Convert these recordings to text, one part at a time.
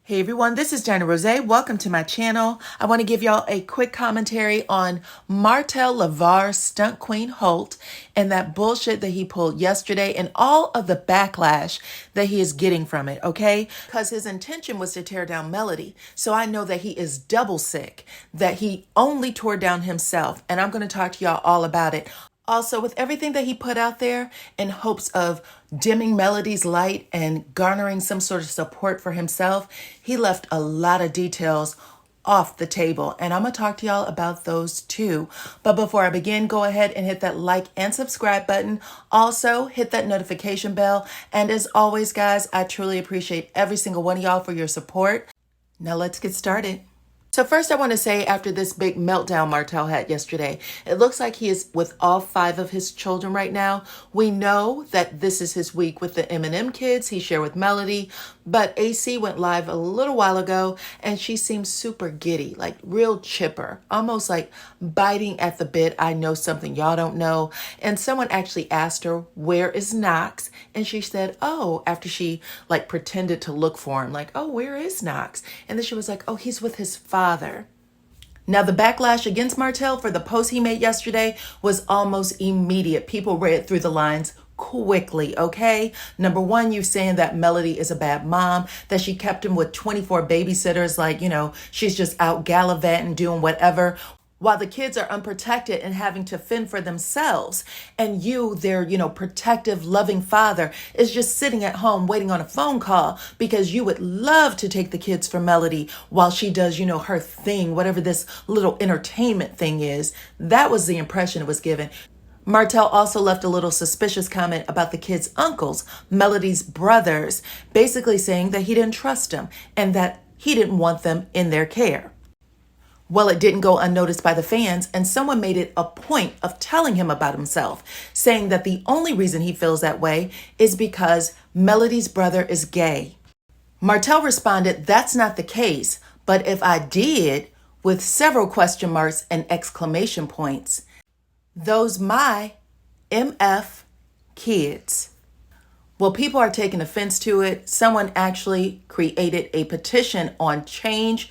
Hey everyone, this is Rozay. Welcome to my channel. I want to give y'all a quick commentary on Martell LaVar's stunt queen Holt and that bullshit that he pulled yesterday and all of the backlash that he is getting from it, okay? Because his intention was to tear down Melody. So I know that he is double sick, that he only tore down himself. And I'm going to talk to y'all all about it. Also, with everything that he put out there in hopes of dimming Melody's light and garnering some sort of support for himself, he left a lot of details off the table. And I'm going to talk to y'all about those too. But before I begin, go ahead and hit that like and subscribe button. Also, hit that notification bell. And as always, guys, I truly appreciate every single one of y'all for your support. Now let's get started. So first I want to say, after this big meltdown Martell had yesterday, it looks like he is with all 5 of his children right now. We know that this is his week with the M&M kids he shared with Melody, but AC went live a little while ago and she seems super giddy, like real chipper, almost like biting at the bit. I know something y'all don't know. And someone actually asked her, where is Knox? And she said, oh, after she like pretended to look for him, like, oh, where is Knox? And then she was like, oh, he's with his father. Now, the backlash against Martell for the post he made yesterday was almost immediate. People read through the lines quickly, okay? Number one, you saying that Melody is a bad mom, that she kept him with 24 babysitters, like, you know, she's just out gallivanting, doing whatever, while the kids are unprotected and having to fend for themselves. And you, their, protective, loving father, is just sitting at home waiting on a phone call because you would love to take the kids for Melody while she does, her thing, whatever this little entertainment thing is. That was the impression it was given. Martell also left a little suspicious comment about the kids' uncles, Melody's brothers, basically saying that he didn't trust them and that he didn't want them in their care. Well, it didn't go unnoticed by the fans, and someone made it a point of telling him about himself, saying that the only reason he feels that way is because Melody's brother is gay. Martell responded, that's not the case, but if I did, with several question marks and exclamation points, those my MF kids. Well, people are taking offense to it. Someone actually created a petition on change.org.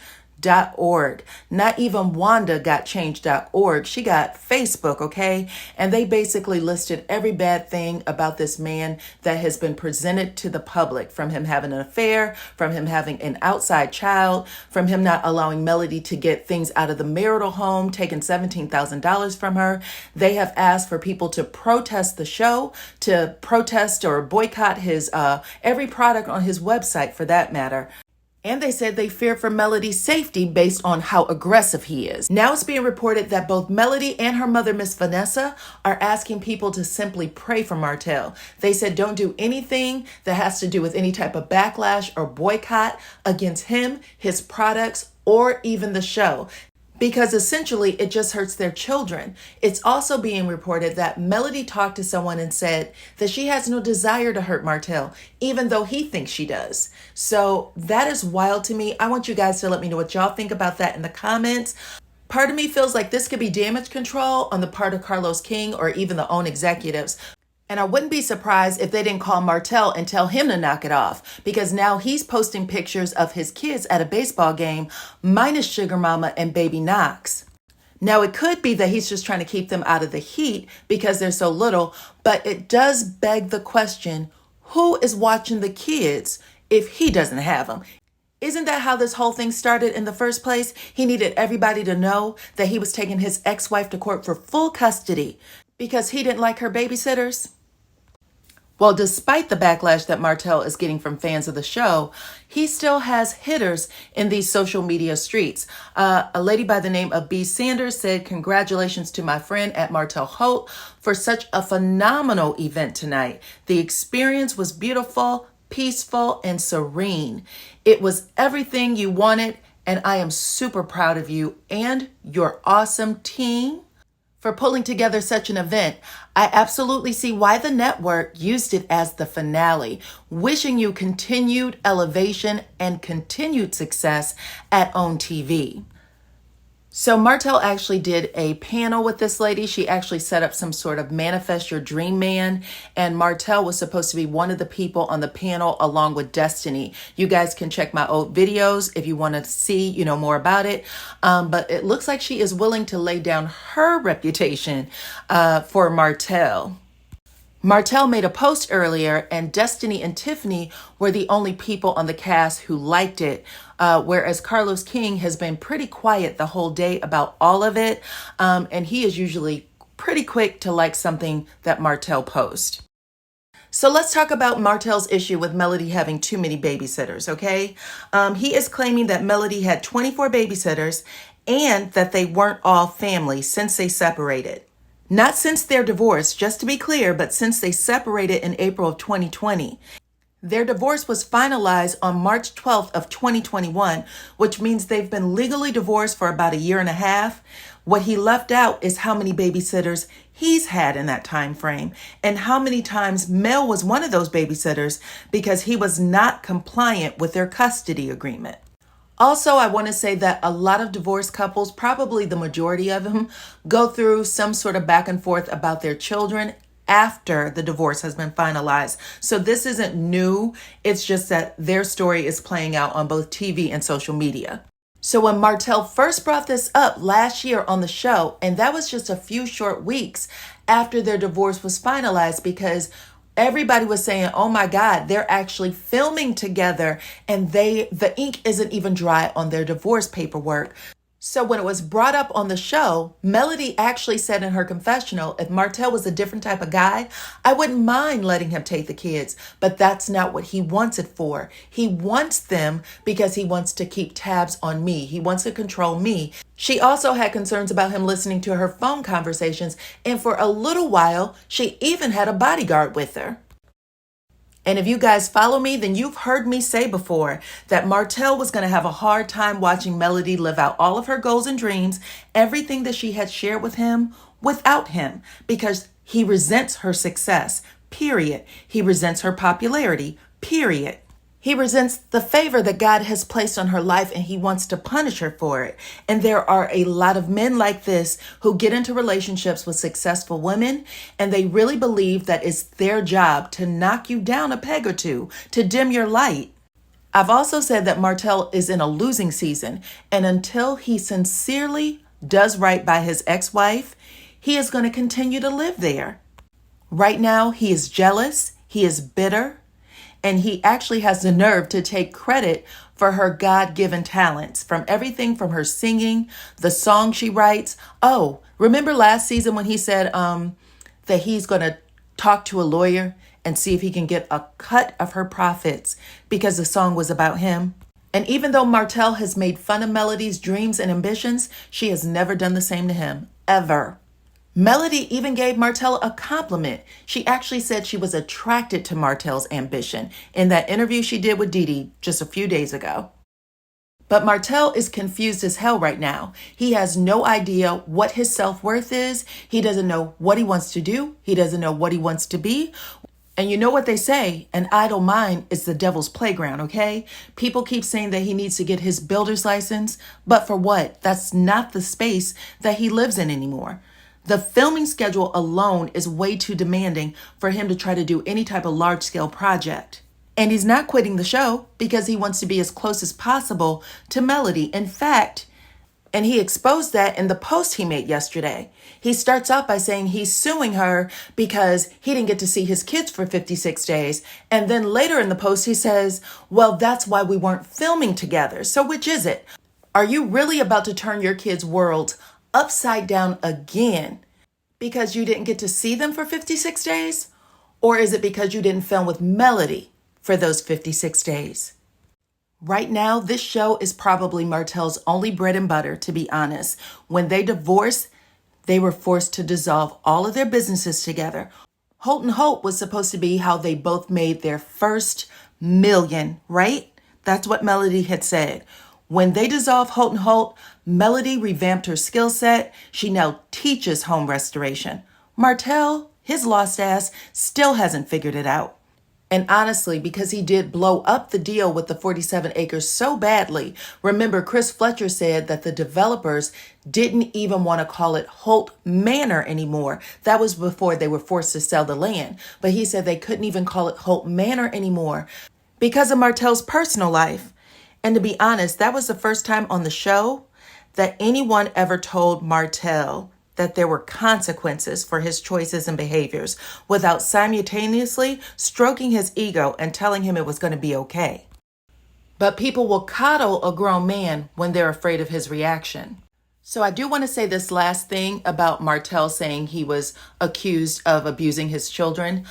Not even Wanda got change.org. She got Facebook, okay? And they basically listed every bad thing about this man that has been presented to the public, from him having an affair, from him having an outside child, from him not allowing Melody to get things out of the marital home, taking $17,000 from her. They have asked for people to protest the show, to protest or boycott his every product on his website for that matter. And they said they fear for Melody's safety based on how aggressive he is. Now it's being reported that both Melody and her mother, Miss Vanessa, are asking people to simply pray for Martell. They said don't do anything that has to do with any type of backlash or boycott against him, his products, or even the show, because essentially it just hurts their children. It's also being reported that Melody talked to someone and said that she has no desire to hurt Martell, even though he thinks she does. So that is wild to me. I want you guys to let me know what y'all think about that in the comments. Part of me feels like this could be damage control on the part of Carlos King or even the OWN executives. And I wouldn't be surprised if they didn't call Martell and tell him to knock it off, because now he's posting pictures of his kids at a baseball game, minus Sugar Mama and baby Knox. Now, it could be that he's just trying to keep them out of the heat because they're so little, but it does beg the question, who is watching the kids if he doesn't have them? Isn't that how this whole thing started in the first place? He needed everybody to know that he was taking his ex-wife to court for full custody because he didn't like her babysitters. Well, despite the backlash that Martell is getting from fans of the show, he still has hitters in these social media streets. A lady by the name of B. Sanders said, congratulations to my friend at Martell Holt for such a phenomenal event tonight. The experience was beautiful, peaceful, and serene. It was everything you wanted, and I am super proud of you and your awesome team for pulling together such an event. I absolutely see why the network used it as the finale. Wishing you continued elevation and continued success at OWN TV. So Martell actually did a panel with this lady. She actually set up some sort of manifest your dream man, and Martell was supposed to be one of the people on the panel along with Destiny. You guys can check my old videos if you want to see, more about it. But it looks like she is willing to lay down her reputation for Martell. Martell made a post earlier, and Destiny and Tiffany were the only people on the cast who liked it, whereas Carlos King has been pretty quiet the whole day about all of it, and he is usually pretty quick to like something that Martell posts. So let's talk about Martell's issue with Melody having too many babysitters, okay? He is claiming that Melody had 24 babysitters and that they weren't all family since they separated. Not since their divorce, just to be clear, but since they separated in April of 2020. Their divorce was finalized on March 12th of 2021, which means they've been legally divorced for about a year and a half. What he left out is how many babysitters he's had in that time frame and how many times Mel was one of those babysitters because he was not compliant with their custody agreement. Also, I want to say that a lot of divorced couples, probably the majority of them, go through some sort of back and forth about their children after the divorce has been finalized. So this isn't new. It's just that their story is playing out on both TV and social media. So when Martell first brought this up last year on the show, and that was just a few short weeks after their divorce was finalized, because everybody was saying, oh my God, they're actually filming together and the ink isn't even dry on their divorce paperwork. So when it was brought up on the show, Melody actually said in her confessional, if Martell was a different type of guy, I wouldn't mind letting him take the kids, but that's not what he wants it for. He wants them because he wants to keep tabs on me. He wants to control me. She also had concerns about him listening to her phone conversations, and for a little while, she even had a bodyguard with her. And if you guys follow me, then you've heard me say before that Martell was going to have a hard time watching Melody live out all of her goals and dreams, everything that she had shared with him, without him, because he resents her success, period. He resents her popularity, period. He resents the favor that God has placed on her life, and he wants to punish her for it. And there are a lot of men like this who get into relationships with successful women, and they really believe that it's their job to knock you down a peg or two, to dim your light. I've also said that Martell is in a losing season, and until he sincerely does right by his ex-wife, he is going to continue to live there. Right now, he is jealous, he is bitter, and he actually has the nerve to take credit for her God-given talents, from everything from her singing, the song she writes. Oh, remember last season when he said that he's going to talk to a lawyer and see if he can get a cut of her profits because the song was about him? And even though Martell has made fun of Melody's dreams and ambitions, she has never done the same to him, ever. Melody even gave Martell a compliment. She actually said she was attracted to Martell's ambition in that interview she did with Didi just a few days ago. But Martell is confused as hell right now. He has no idea what his self-worth is. He doesn't know what he wants to do. He doesn't know what he wants to be. And you know what they say, an idle mind is the devil's playground, okay? People keep saying that he needs to get his builder's license, but for what? That's not the space that he lives in anymore. The filming schedule alone is way too demanding for him to try to do any type of large-scale project. And he's not quitting the show because he wants to be as close as possible to Melody. In fact, and he exposed that in the post he made yesterday. He starts off by saying he's suing her because he didn't get to see his kids for 56 days. And then later in the post, he says, well, that's why we weren't filming together. So which is it? Are you really about to turn your kids' world upside down again because you didn't get to see them for 56 days? Or is it because you didn't film with Melody for those 56 days? Right now, this show is probably Martell's only bread and butter, to be honest. When they divorced, they were forced to dissolve all of their businesses together. Holt and Holt was supposed to be how they both made their first million, right? That's what Melody had said. When they dissolved Holt and Holt, Melody revamped her skill set. She now teaches home restoration. Martell, his lost ass, still hasn't figured it out. And honestly, because he did blow up the deal with the 47 acres so badly, remember Chris Fletcher said that the developers didn't even want to call it Holt Manor anymore. That was before they were forced to sell the land. But he said they couldn't even call it Holt Manor anymore because of Martell's personal life. And to be honest, that was the first time on the show that anyone ever told Martell that there were consequences for his choices and behaviors without simultaneously stroking his ego and telling him it was going to be okay. But people will coddle a grown man when they're afraid of his reaction. So I do want to say this last thing about Martell saying he was accused of abusing his children.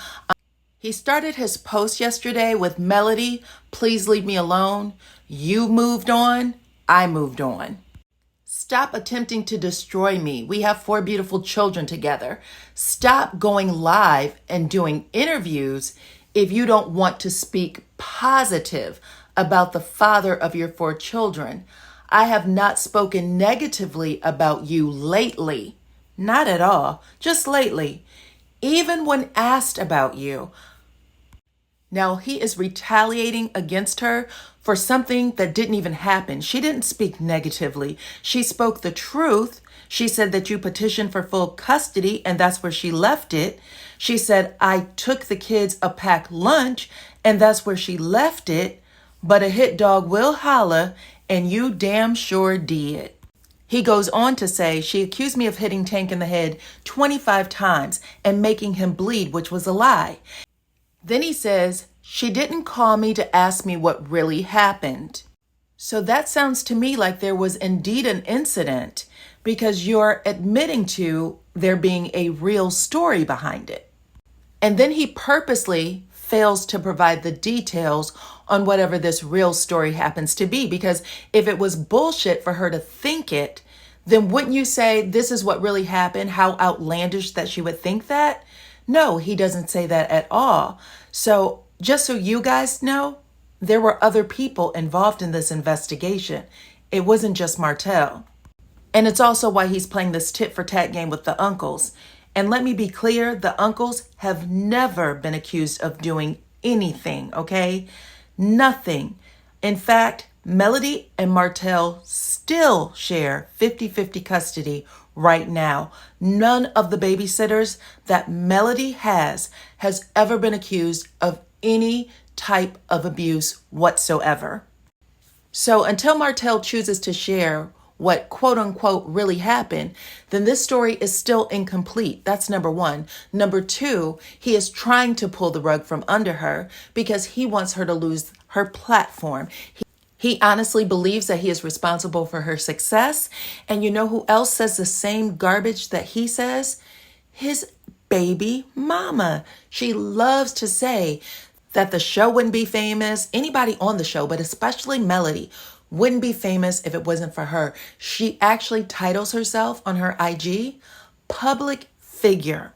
He started his post yesterday with Melody, please leave me alone. You moved on, I moved on. Stop attempting to destroy me. We have 4 beautiful children together. Stop going live and doing interviews if you don't want to speak positive about the father of your 4 children. I have not spoken negatively about you lately. Not at all, just lately. Even when asked about you. Now he is retaliating against her for something that didn't even happen. She didn't speak negatively. She spoke the truth. She said that you petitioned for full custody and that's where she left it. She said, I took the kids a packed lunch and that's where she left it. But a hit dog will holla and you damn sure did. He goes on to say, she accused me of hitting Tank in the head 25 times and making him bleed, which was a lie. Then he says, she didn't call me to ask me what really happened. So that sounds to me like there was indeed an incident because you're admitting to there being a real story behind it. And then he purposely fails to provide the details on whatever this real story happens to be. Because if it was bullshit for her to think it, then wouldn't you say this is what really happened? How outlandish that she would think that? No, he doesn't say that at all. So just so you guys know, there were other people involved in this investigation. It wasn't just Martell. And it's also why he's playing this tit for tat game with the uncles. And let me be clear, the uncles have never been accused of doing anything, okay? Nothing. In fact, Melody and Martell still share 50-50 custody right now. None of the babysitters that Melody has ever been accused of any type of abuse whatsoever. So until Martell chooses to share what quote unquote really happened, then this story is still incomplete. That's number 1. Number 2, he is trying to pull the rug from under her because he wants her to lose her platform. He honestly believes that he is responsible for her success. And you know who else says the same garbage that he says? His baby mama. She loves to say that the show wouldn't be famous. Anybody on the show, but especially Melody, wouldn't be famous if it wasn't for her. She actually titles herself on her IG, public figure.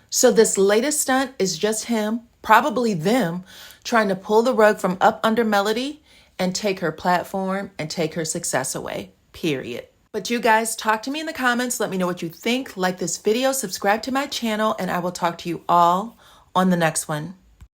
So this latest stunt is just him, probably them, trying to pull the rug from up under Melody and take her platform and take her success away, period. But you guys, talk to me in the comments. Let me know what you think. Like this video, subscribe to my channel, and I will talk to you all on the next one.